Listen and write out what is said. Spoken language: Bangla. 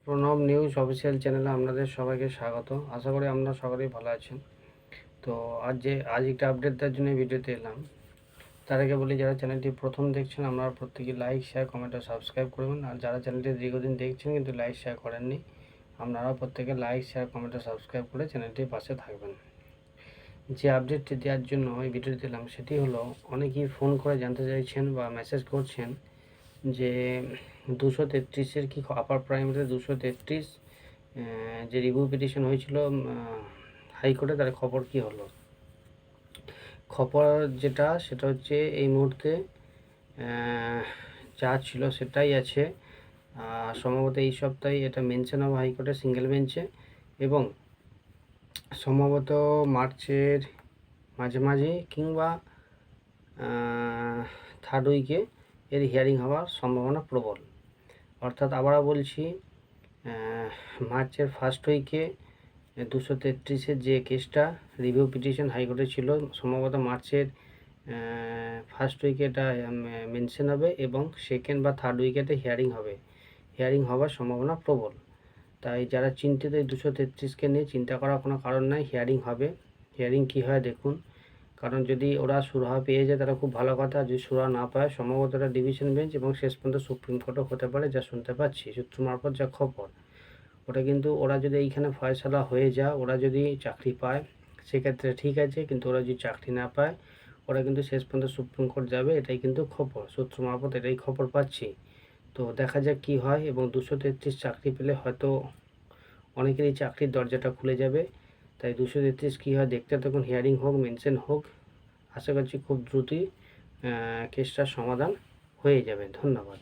প্রণব নিউজ অফিসিয়াল চ্যানেলে আপনাদের সবাইকে স্বাগত। আশা করি আপনারা সকলেই ভালো আছেন। তো আজ একটা আপডেট দেওয়ার জন্য ভিডিওতে এলাম। তার আগে বলি, যারা চ্যানেলটি প্রথম দেখছেন আপনারা প্রত্যেকে লাইক, শেয়ার, কমেন্ট ও সাবস্ক্রাইব করবেন। আর যারা চ্যানেলটি দীর্ঘদিন দেখছেন কিন্তু লাইক শেয়ার করেননি, আপনারা প্রত্যেকে লাইক, শেয়ার, কমেন্ট ও সাবস্ক্রাইব করে চ্যানেলটির পাশে থাকবেন। যে আপডেটটি দেওয়ার জন্য এই ভিডিওটি দিলাম সেটি হলো, অনেকেই ফোন করে জানতে চাইছেন বা মেসেজ করছেন যে 233-এর কি আপার প্রাইমারি 233 যে রিভিউ পিটিশন হয়েছিল হাইকোর্টে, তার খবর কি হলো। খবর সেটা হচ্ছে এই মুহূর্তে যা ছিল সেটাই আছে। সম্ভবত এই সপ্তাহে এটা মেনশন হবে হাইকোর্টে সিঙ্গেল বেঞ্চে, এবং সম্ভবত মার্চের মাঝামাঝি কিংবা থার্ড উইকে এর হিয়ারিং হওয়ার সম্ভাবনা প্রবল। অর্থাৎ আবারও বলছি, মার্চের ফার্স্ট উইকে 233-এর যে কেসটা রিভিউ পিটিশন হাইকোর্টে ছিল, সম্ভবত মার্চের ফার্স্ট উইকে এটা মেনশন হবে এবং সেকেন্ড বা থার্ড উইকেতে হিয়ারিং হওয়ার সম্ভাবনা প্রবল। তাই যারা চিন্তিত এই 233-কে নিয়ে চিন্তা করার কোনো কারণ নাই, হিয়ারিং হবে। হিয়ারিং কী হয় দেখুন, কারণ যদি ওরা সুরাহা পেয়ে যায় তারা খুব ভালো কথা, যদি সুরাহা না পায় সম্ভবত ওরা ডিভিশন বেঞ্চ এবং শেষ পর্যন্ত সুপ্রিম কোর্টও হতে পারে, যা শুনতে পাচ্ছি সূত্র মারফত যা খবর। ওটা কিন্তু ওরা যদি এইখানে ফয়সালা হয়ে যায়, ওরা যদি চাকরি পায় সেক্ষেত্রে ঠিক আছে, কিন্তু ওরা যদি চাকরি না পায় ওরা কিন্তু শেষ পর্যন্ত সুপ্রিম কোর্ট যাবে, এটাই কিন্তু খবর, সূত্র মারফত এটাই খবর পাচ্ছি। তো দেখা যাক কি হয়, এবং 233 চাকরি পেলে হয়তো অনেকেরই চাকরির দরজাটা খুলে যাবে। তাই 233 কী হয় দেখতে থাকুন, হিয়ারিং হোক, মেনশন হোক, আশা করছি খুব দ্রুতই কেসটার সমাধান হয়ে যাবে। ধন্যবাদ।